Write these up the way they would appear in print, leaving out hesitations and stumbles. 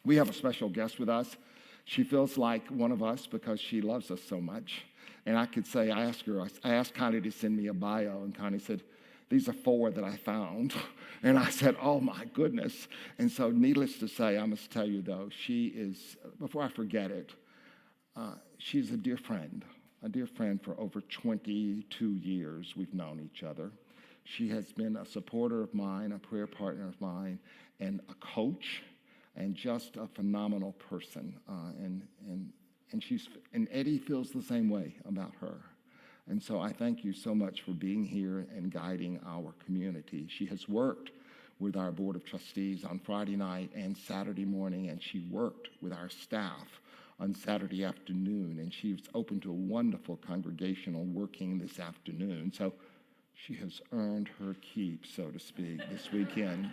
We have a special guest with us. She feels like one of us because she loves us so much. And I could say, I asked Connie to send me a bio, and Connie said, these are 4 that I found. And I said, oh my goodness. And so needless to say, I must tell you though, she is, before I forget it, she's a dear friend for over 22 years we've known each other. She has been a supporter of mine, a prayer partner of mine, and a coach, and just a phenomenal person. And Eddie feels the same way about her. And so I thank you so much for being here and guiding our community. She has worked with our Board of Trustees on Friday night and Saturday morning, and she worked with our staff on Saturday afternoon, and she was open to a wonderful congregational working this afternoon. So she has earned her keep, so to speak, this weekend.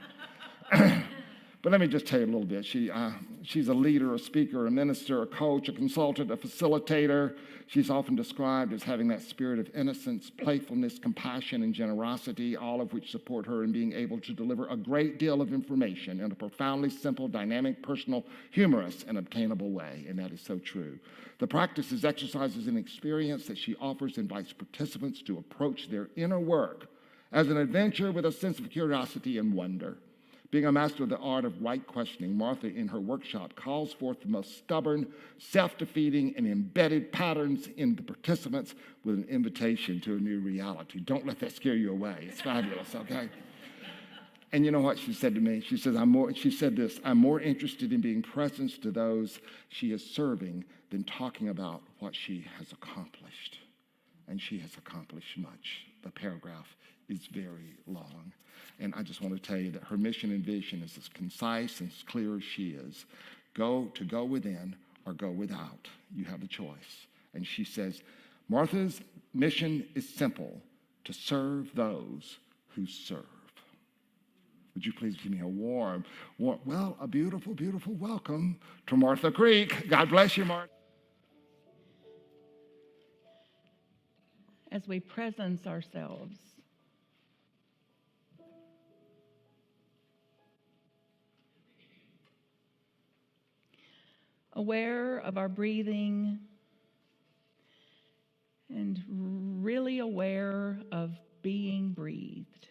But let me just tell you a little bit. She's a leader, a speaker, a minister, a coach, a consultant, a facilitator. She's often described as having that spirit of innocence, playfulness, compassion, and generosity, all of which support her in being able to deliver a great deal of information in a profoundly simple, dynamic, personal, humorous, and obtainable way. And that is so true. The practices, exercises, and experience that she offers invites participants to approach their inner work as an adventure with a sense of curiosity and wonder. Being a master of the art of right questioning, Martha in her workshop calls forth the most stubborn, self-defeating, and embedded patterns in the participants with an invitation to a new reality. Don't let that scare you away. It's fabulous, okay? And you know what she said to me? She said this, I'm more interested in being present to those she is serving than talking about what she has accomplished. And she has accomplished much. The paragraph is very long. And I just want to tell you that her mission and vision is as concise and as clear as she is. Go within or go without. You have a choice. And she says, Martha's mission is simple, to serve those who serve. Would you please give me a warm, a beautiful, beautiful welcome to Martha Creek. God bless you, Martha. As we presence ourselves, aware of our breathing and really aware of being breathed.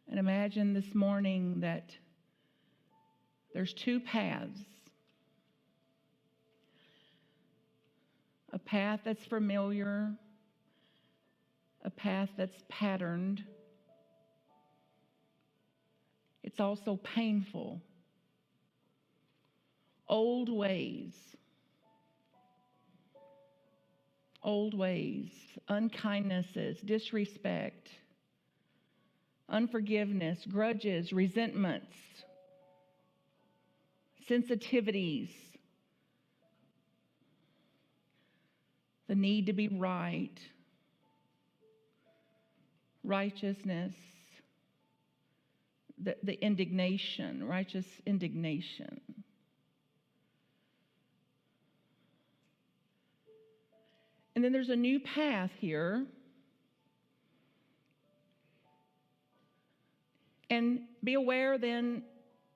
And imagine this morning that there's 2 paths. A path that's familiar, a path that's patterned. It's also painful. Old ways, unkindnesses, disrespect, unforgiveness, grudges, resentments, sensitivities, the need to be right, righteousness, the indignation, righteous indignation. And then there's a new path here. And be aware then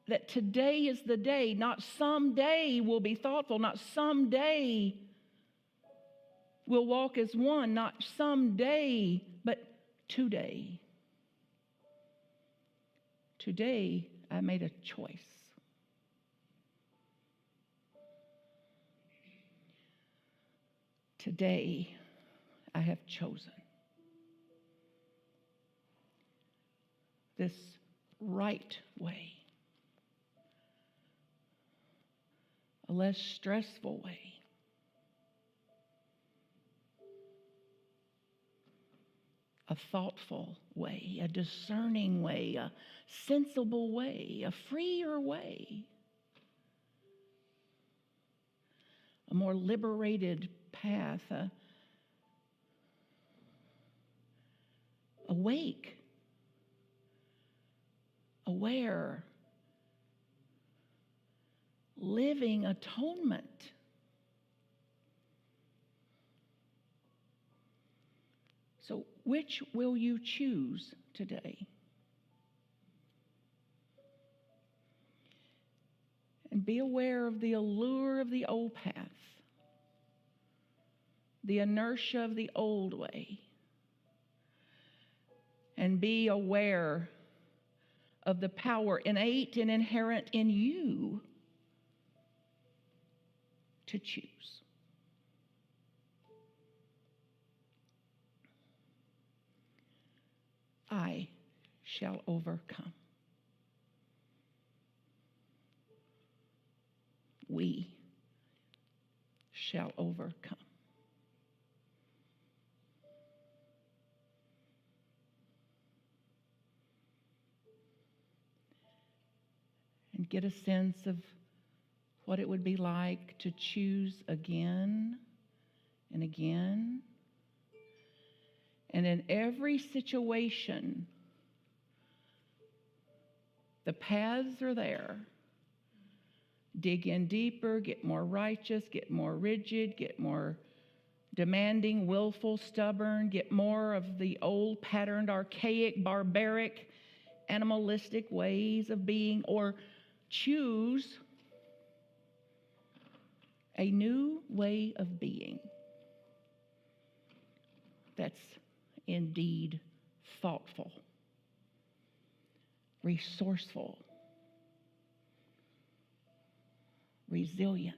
that today is the day, not someday we'll be thoughtful, not someday we'll walk as one, not someday, but today. Today, I made a choice. Today, I have chosen this right way, a less stressful way, a thoughtful way, a discerning way, a sensible way, a freer way, a more liberated path, awake, aware, living atonement. So, which will you choose today? And be aware of the allure of the old path, the inertia of the old way, and be aware of the power innate and inherent in you to choose. I shall overcome. We shall overcome. And get a sense of what it would be like to choose again and again. And in every situation, the paths are there. Dig in deeper, get more righteous, get more rigid, get more demanding, willful, stubborn, get more of the old patterned, archaic, barbaric, animalistic ways of being, or choose a new way of being that's indeed thoughtful, resourceful, resilient,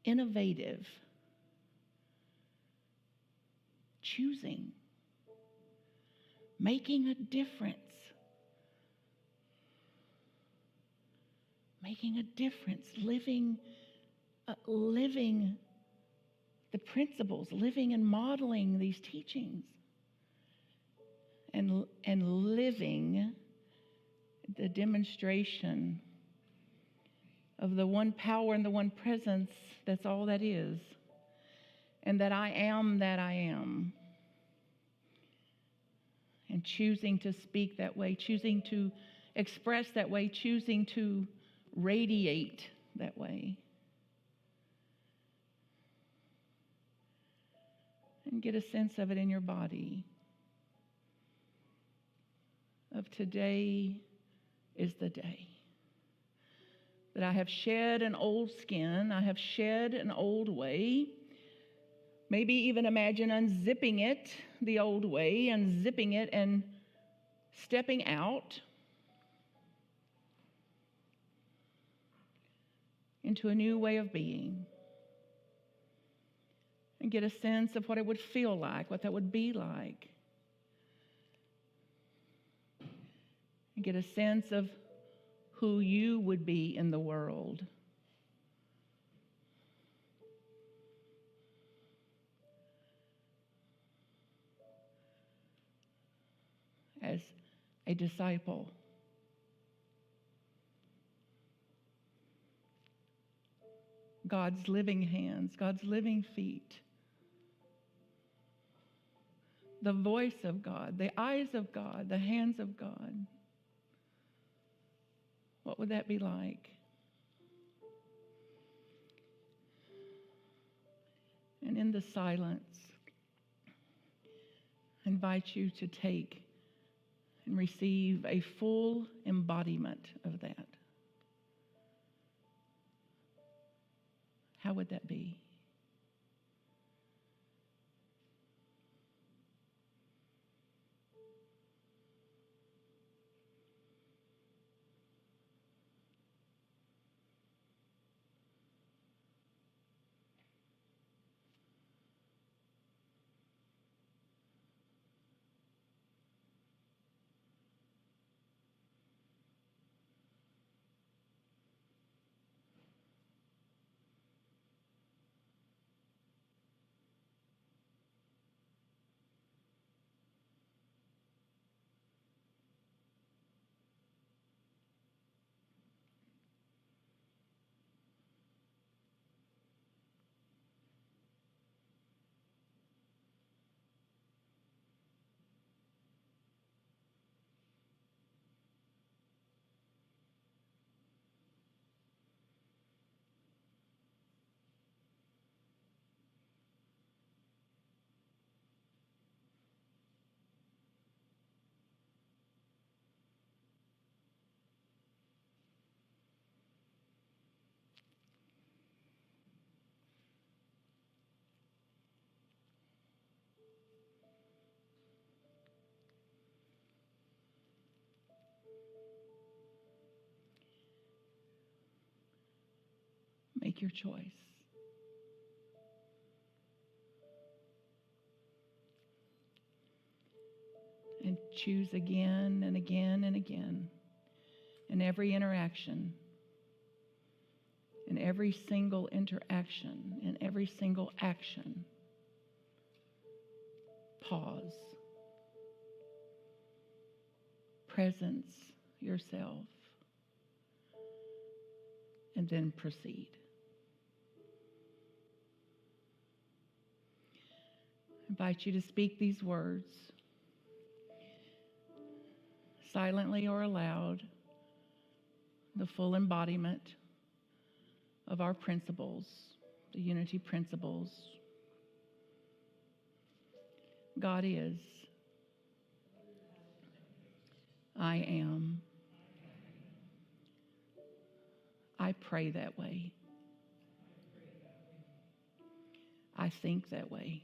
innovative, choosing, making a difference. Making a difference, living the principles, living and modeling these teachings, and living the demonstration of the one power and the one presence that's all that is, and that I am that I am. And choosing to speak that way, choosing to express that way, choosing to radiate that way. And get a sense of it in your body. Of today is the day that I have shed an old skin, I have shed an old way. Maybe even imagine unzipping it the old way, unzipping it and stepping out into a new way of being, and get a sense of what it would feel like, what that would be like, and get a sense of who you would be in the world. As a disciple. God's living hands, God's living feet, the voice of God, the eyes of God, the hands of God. What would that be like? And in the silence, I invite you to take and receive a full embodiment of that. How would that be? Make your choice. And choose again and again and again in every interaction, in every single interaction, in every single action. Pause. Presence yourself. And then proceed. I invite you to speak these words silently or aloud, the full embodiment of our principles, the unity principles. God is. I am. I pray that way. I think that way.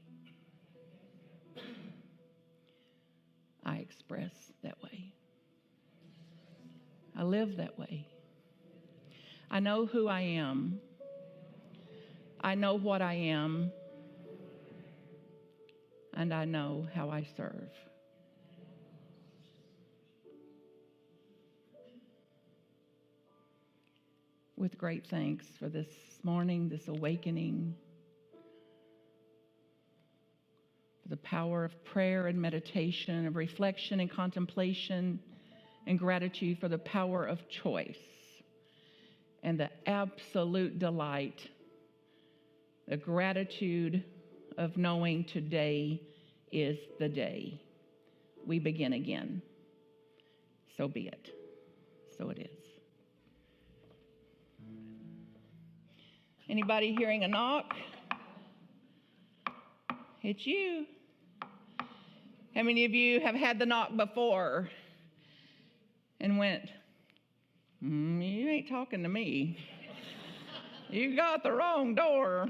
I express that way. I live that way. I know who I am. I know what I am. And I know how I serve. With great thanks for this morning, this awakening, for the power of prayer and meditation, of reflection and contemplation, and gratitude for the power of choice and the absolute delight, the gratitude of knowing today is the day we begin again. So be it. So it is. Anybody hearing a knock? It's you. How many of you have had the knock before and went, you ain't talking to me. You got the wrong door.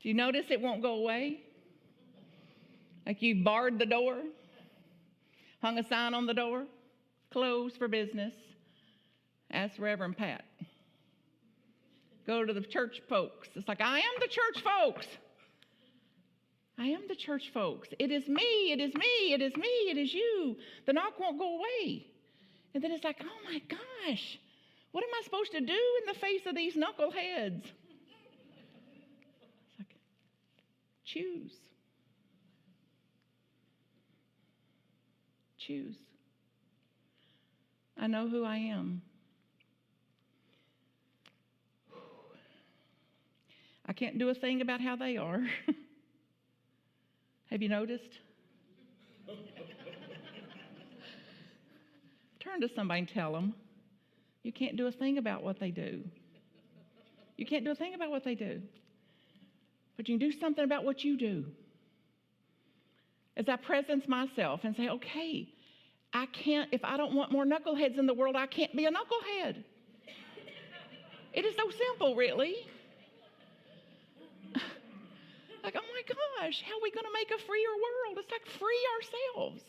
Do you notice it won't go away? Like you barred the door, hung a sign on the door, closed for business. Ask Reverend Pat. Go to the church folks. It's like, I am the church folks. I am the church folks. It is me, it is me, it is me, it is you. The knock won't go away. And then it's like, oh my gosh, what am I supposed to do in the face of these knuckleheads? It's like, choose. Choose. I know who I am. I can't do a thing about how they are. Have you noticed? Turn to somebody and tell them, you can't do a thing about what they do. You can't do a thing about what they do. But you can do something about what you do. As I presence myself and say, okay, I can't, if I don't want more knuckleheads in the world, I can't be a knucklehead. It is so simple, really. Like, oh my gosh, how are we going to make a freer world? It's like free ourselves.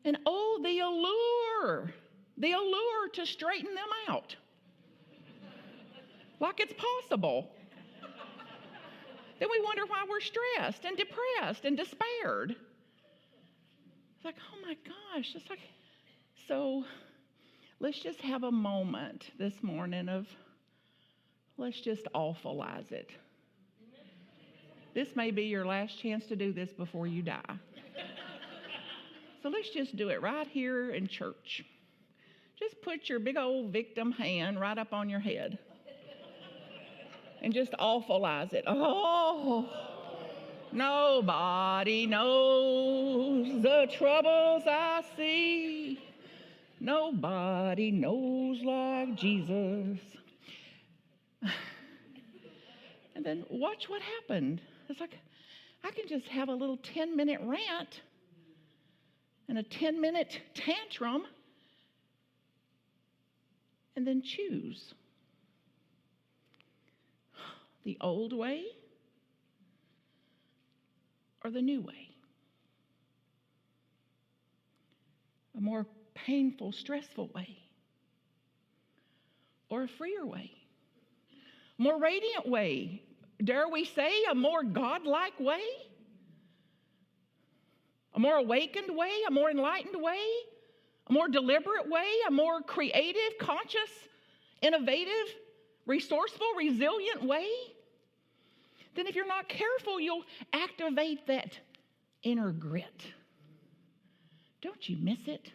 And oh, the allure to straighten them out. Like it's possible. Then we wonder why we're stressed and depressed and despaired. It's like, oh my gosh, it's like, so let's just have a moment this morning of, let's just awfulize it. This may be your last chance to do this before you die. So let's just do it right here in church. Just put your big old victim hand right up on your head. And just awfulize it. Oh, nobody knows the troubles I see. Nobody knows like Jesus. And then watch what happened. It's like, I can just have a little 10-minute rant and a 10-minute tantrum and then choose the old way or the new way. A more painful, stressful way? Or a freer way? More radiant way? Dare we say a more godlike way? A more awakened way? A more enlightened way? A more deliberate way? A more creative, conscious, innovative, resourceful, resilient way? Then if you're not careful, you'll activate that inner grit. Don't you miss it?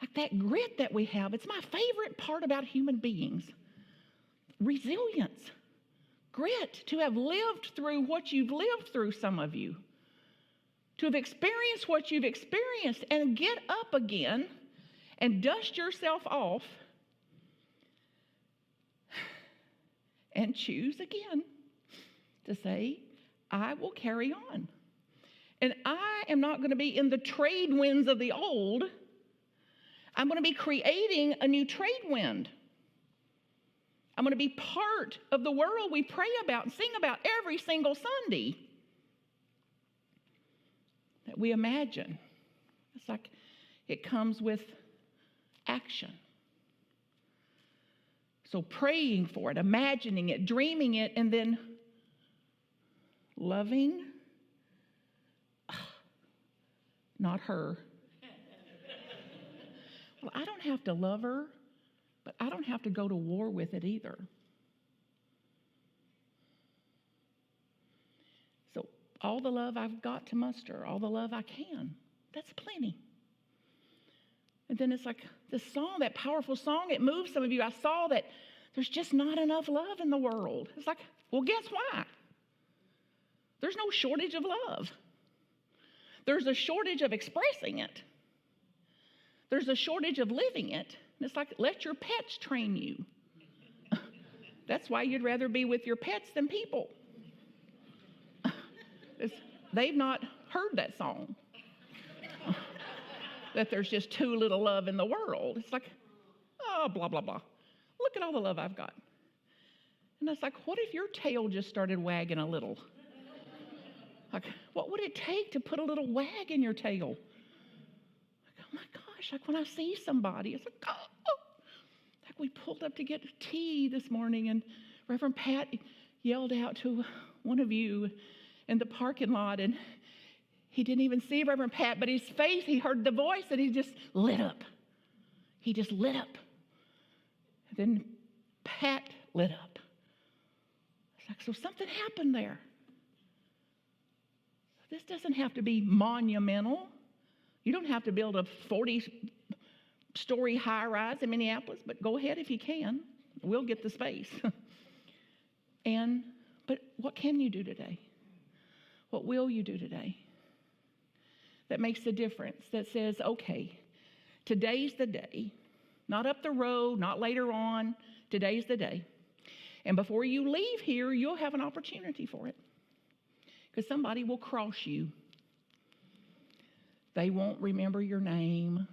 Like that grit that we have, it's my favorite part about human beings. Resilience, grit, to have lived through what you've lived through, some of you. To have experienced what you've experienced and get up again and dust yourself off and choose again to say, I will carry on. And I am not going to be in the trade winds of the old. I'm going to be creating a new trade wind. I'm going to be part of the world we pray about and sing about every single Sunday that we imagine. It's like it comes with action. So praying for it, imagining it, dreaming it, and then loving, not her. Well, I don't have to love her, but I don't have to go to war with it either. So all the love I've got to muster, all the love I can, that's plenty. And then it's like this song, that powerful song, it moves some of you. I saw that there's just not enough love in the world. It's like, well, guess why? There's no shortage of love. There's a shortage of expressing it. There's a shortage of living it. And it's like, let your pets train you. That's why you'd rather be with your pets than people. They've not heard that song. That there's just too little love in the world. It's like, oh, blah, blah, blah. Look at all the love I've got. And it's like, what if your tail just started wagging a little? Like, what would it take to put a little wag in your tail? Like, oh my gosh, like when I see somebody, it's like, oh. Like we pulled up to get tea this morning, and Reverend Pat yelled out to one of you in the parking lot, and he didn't even see Reverend Pat, but his face, he heard the voice, and he just lit up. He just lit up. And then Pat lit up. It's like, so something happened there. This doesn't have to be monumental. You don't have to build a 40-story high-rise in Minneapolis, but go ahead if you can. We'll get the space. But what can you do today? What will you do today that makes a difference, that says, okay, today's the day, not up the road, not later on, today's the day. And before you leave here, you'll have an opportunity for it. Because somebody will cross you. They won't remember your name.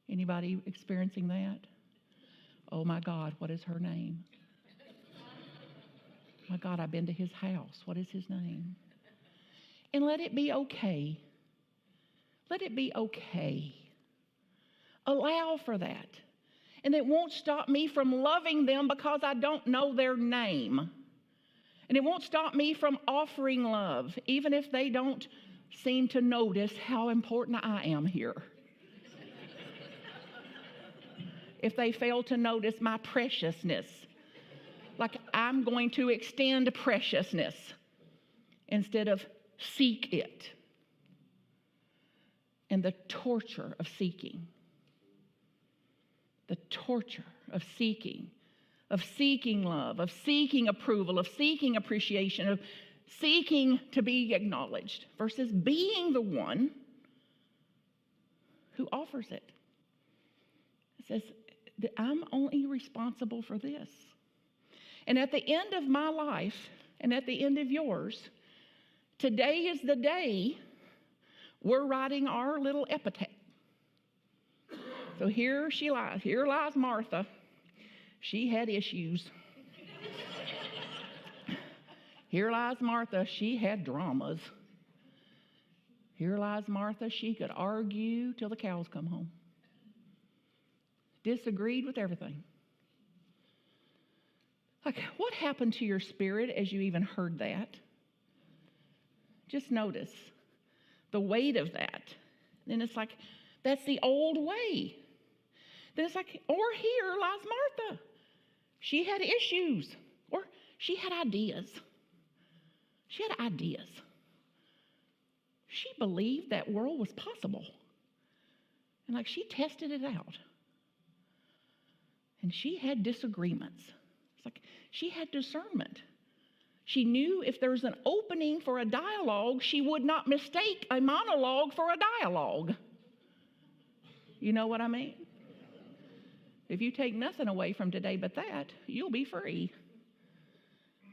Anybody experiencing that? Oh my God, what is her name? My God, I've been to his house. What is his name? And let it be okay. Let it be okay. Allow for that. And it won't stop me from loving them because I don't know their name. And it won't stop me from offering love, even if they don't seem to notice how important I am here. If they fail to notice my preciousness, like I'm going to extend preciousness instead of seek it. And the torture of seeking. The torture of seeking love, of seeking approval, of seeking appreciation, of seeking to be acknowledged versus being the one who offers it. It says that I'm only responsible for this. And at the end of my life and at the end of yours, today is the day we're writing our little epitaph. So here she lies. Here lies Martha. She had issues. Here lies Martha. She had dramas. Here lies Martha. She could argue till the cows come home. Disagreed with everything. Like, what happened to your spirit as you even heard that? Just notice the weight of that. Then it's like, that's the old way. Then it's like, or here lies Martha. She had issues, or she had ideas. She had ideas. She believed that world was possible. And like, she tested it out. And she had disagreements. It's like, she had discernment. She knew if there's an opening for a dialogue, she would not mistake a monologue for a dialogue. You know what I mean? If you take nothing away from today but that, you'll be free.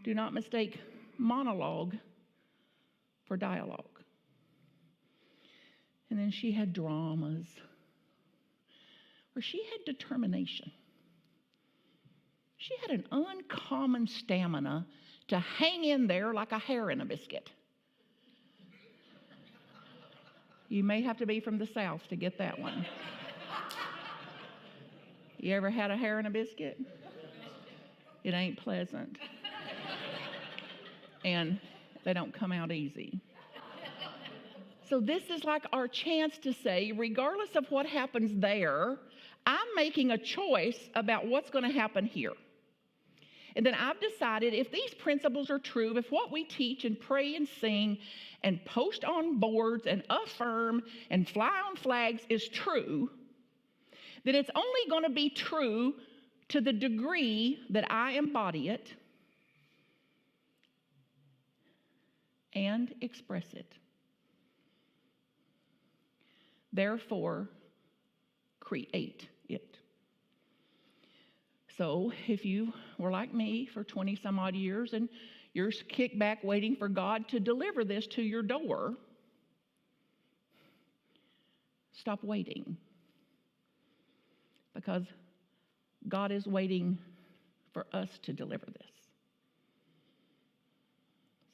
Do not mistake monologue for dialogue. And then she had dramas, or she had determination. She had an uncommon stamina to hang in there like a hair in a biscuit. You may have to be from the South to get that one. You ever had a hair in a biscuit? It ain't pleasant. And they don't come out easy. So this is like our chance to say, regardless of what happens there, I'm making a choice about what's going to happen here. And then I've decided if these principles are true, if what we teach and pray and sing and post on boards and affirm and fly on flags is true, then it's only going to be true to the degree that I embody it and express it. Therefore, create it. So if you were like me for 20 some odd years and you're kicked back waiting for God to deliver this to your door, stop waiting. Because God is waiting for us to deliver this.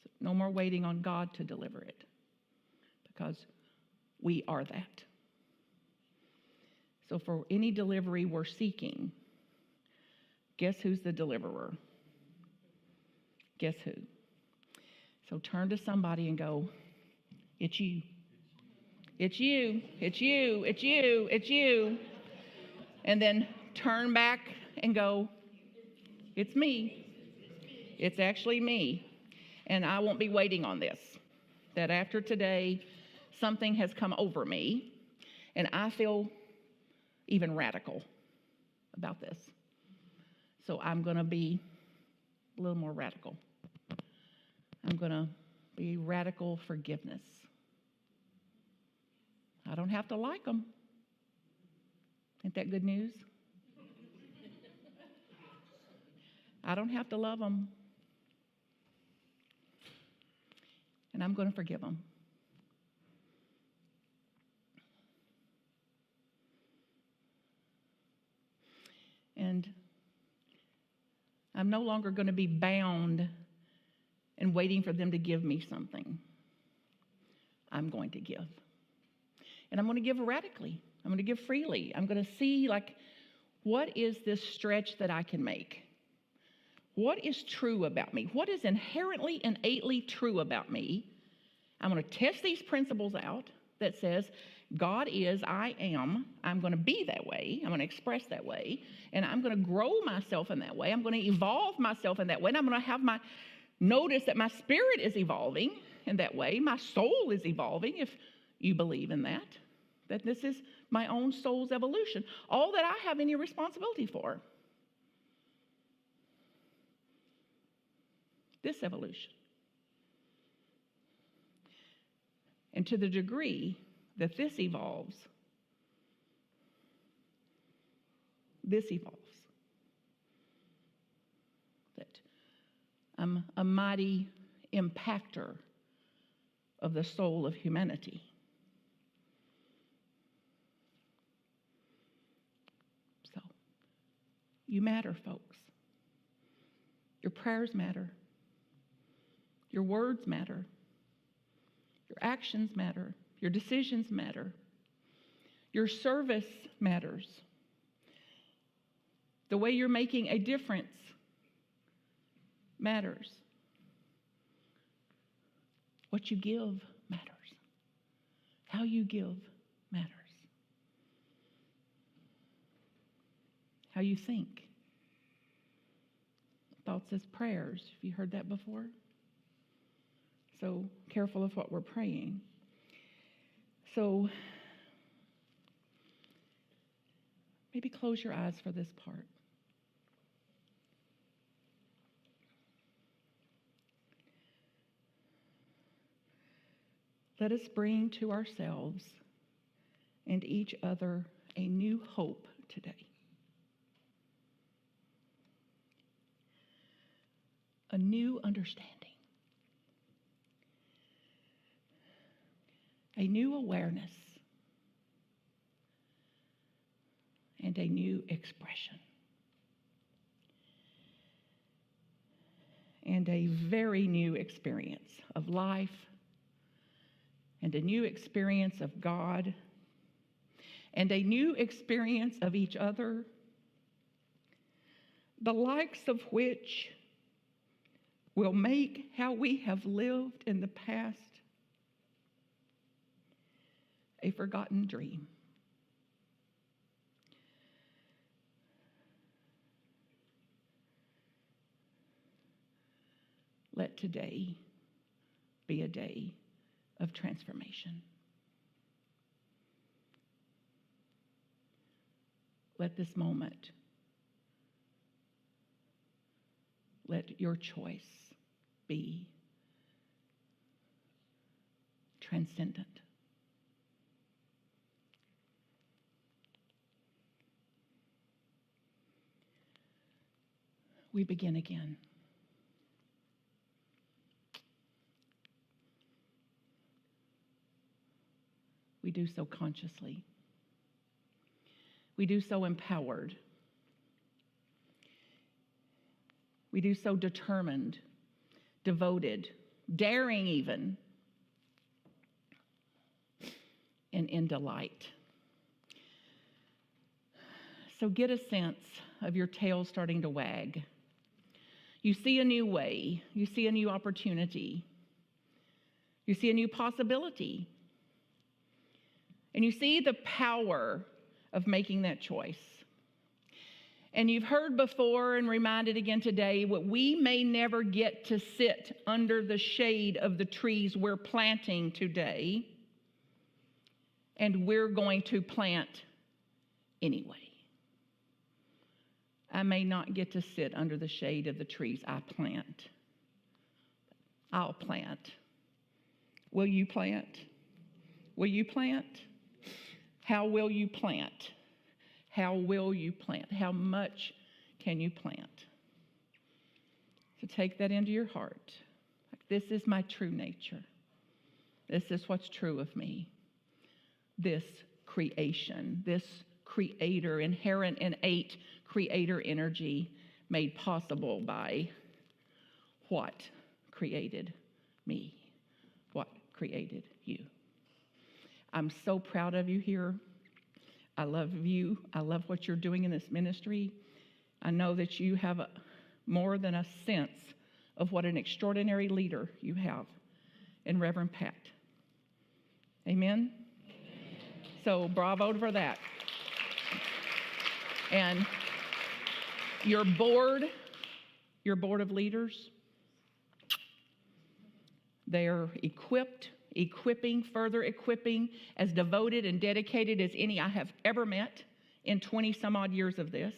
So no more waiting on God to deliver it. Because we are that. So for any delivery we're seeking, guess who's the deliverer? Guess who? So turn to somebody and go, it's you. It's you. It's you. It's you. It's you. And then turn back and go, it's me. It's actually me. And I won't be waiting on this. That after today, something has come over me, and I feel even radical about this. So I'm going to be a little more radical. I'm going to be radical forgiveness. I don't have to like them. Ain't that good news? I don't have to love them. And I'm going to forgive them. And I'm no longer going to be bound and waiting for them to give me something. I'm going to give. And I'm going to give radically. I'm going to give freely. I'm going to see, like, what is this stretch that I can make? What is true about me? What is inherently, innately true about me? I'm going to test these principles out that says, God is, I am. I'm going to be that way. I'm going to express that way. And I'm going to grow myself in that way. I'm going to evolve myself in that way. And I'm going to have my notice that my spirit is evolving in that way. My soul is evolving, if you believe in that. That this is my own soul's evolution. All that I have any responsibility for. This evolution. And to the degree that this evolves. That I'm a mighty impactor of the soul of humanity. So, you matter, folks. Your prayers matter. Your words matter. Your actions matter. Your decisions matter. Your service matters. The way you're making a difference matters. What you give matters. How you give matters. How you think. Thoughts as prayers. Have you heard that before? So careful of what we're praying. So maybe close your eyes for this part. Let us bring to ourselves and each other a new hope today. A new understanding. A new awareness. And a new expression. And a very new experience of life. And a new experience of God. And a new experience of each other. The likes of which will make how we have lived in the past a forgotten dream. Let today be a day of transformation. Let this moment, let your choice be transcendent. We begin again. We do so consciously. We do so empowered. We do so determined, devoted, daring even, and in delight. So get a sense of your tail starting to wag. You see a new way. You see a new opportunity. You see a new possibility. And you see the power of making that choice. And you've heard before and reminded again today what we may never get to sit under the shade of the trees we're planting today, and we're going to plant anyway. I may not get to sit under the shade of the trees I plant. I'll plant. Will you plant? Will you plant? How will you plant? How will you plant? How much can you plant? So take that into your heart. This is my true nature. This is what's true of me. This creation, this creator, inherent, innate creator energy made possible by what created me, what created you. I'm so proud of you here. I love you. I love what you're doing in this ministry. I know that you have more than a sense of what an extraordinary leader you have in Reverend Pat. Amen? So bravo for that. And your board of leaders, they're further equipping, as devoted and dedicated as any I have ever met in 20 some odd years of this.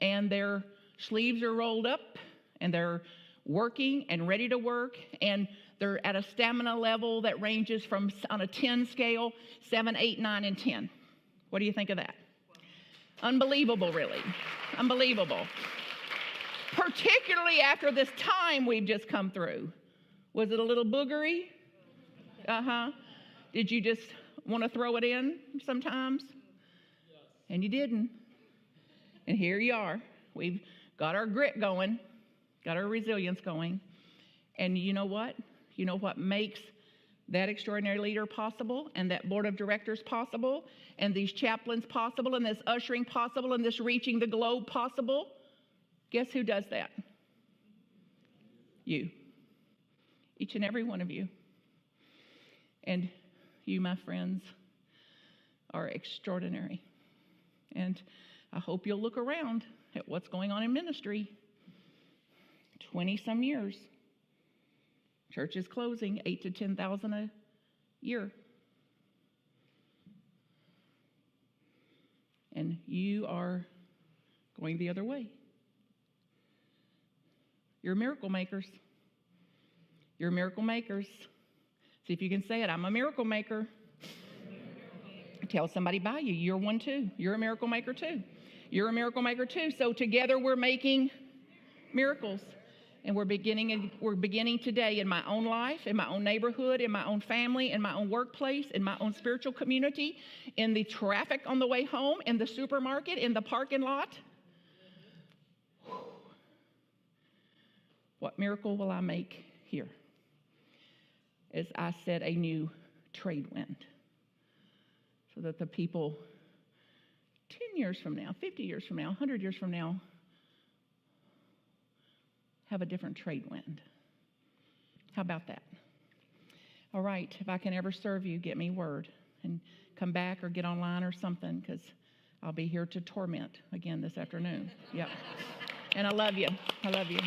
And their sleeves are rolled up and they're working and ready to work, and they're at a stamina level that ranges from, on a 10 scale, 7, 8, 9, and 10. What do you think of that? Unbelievable, really. Unbelievable. Particularly after this time we've just come through. Was it a little boogery? Did you just want to throw it in sometimes? Yes. And you didn't. And here you are. We've got our grit going, got our resilience going. And you know what? You know what makes that extraordinary leader possible, and that board of directors possible, and these chaplains possible, and this ushering possible, and this reaching the globe possible, guess who does that? You. Each and every one of you. And you, my friends, are extraordinary. And I hope you'll look around at what's going on in ministry. 20-some years. Church is closing, 8,000 to 10,000 a year. And you are going the other way. You're miracle makers. You're miracle makers. See if you can say it. I'm a miracle maker. Tell somebody by you. You're one too. You're a miracle maker too. You're a miracle maker too. So together we're making miracles. And we're beginning today in my own life, in my own neighborhood, in my own family, in my own workplace, in my own spiritual community, in the traffic on the way home, in the supermarket, in the parking lot. What miracle will I make here? As I said, a new trade wind. So that the people 10 years from now, 50 years from now, 100 years from now, have a different trade wind. How about that? All right, if I can ever serve you, get me word and come back or get online or something, because I'll be here to torment again this afternoon. Yep. And I love you. I love you.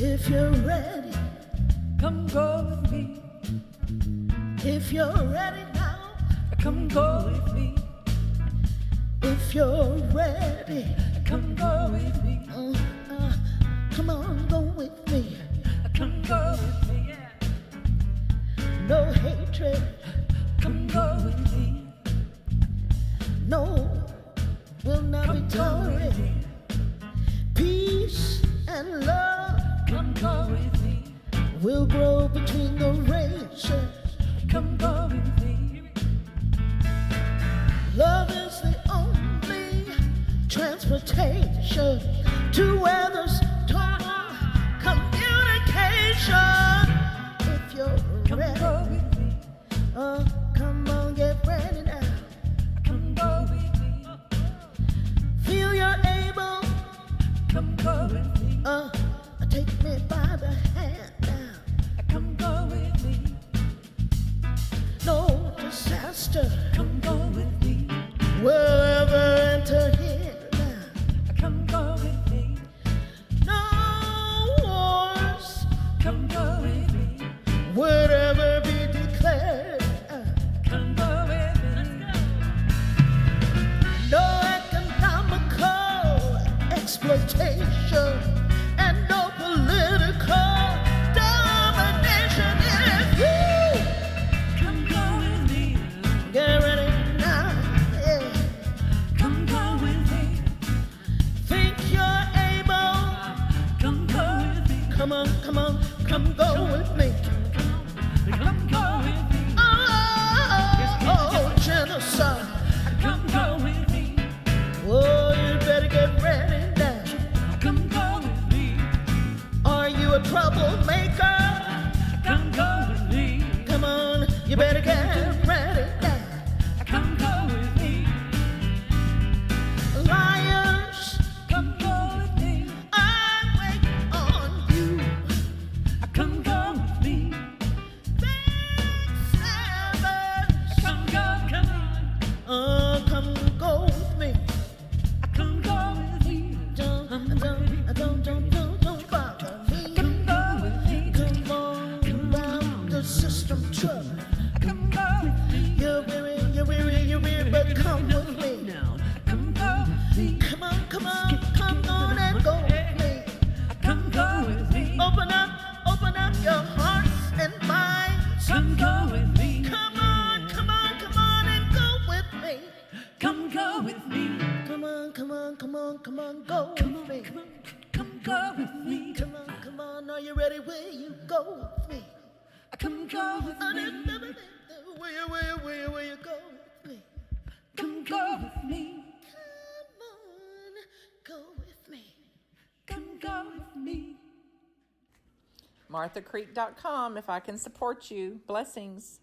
If you're ready, come go with me. If you're ready now, come go with me. If you're ready, come go with me. Come on, go with me. Come go with me, yeah. No hatred, come go with me. No, will not be tolerant. Peace and love, come go with me. We'll grow between the races. Come go with me. Love is the only transportation to where there's total communication. If you're ready, go with me. Come on, get ready now. Come go with me. Feel you're able. Come go with me. Take me by the hand now. Come go with me. No disaster. Come go with me. We'll ever enter here now. Come go with me. No wars. Come go with me. Whatever be declared. Come go with me. No economical exploitation. And no political domination. If you come go with me, get ready now, yeah. Come go with me. Think you're able? Come go with me. Come on, come on, come go with me. Come go with me. Oh, genocide. Come go with me. Oh, you better get ready now. Come go with me. on, come on, come on, go with me. Come go with me. Come on, are you ready? Where you go with me? Come go with me. Where you go with me? Come go with me. Come on, go with me. Come go with me. MarthaCreek.com if I can support you. Blessings.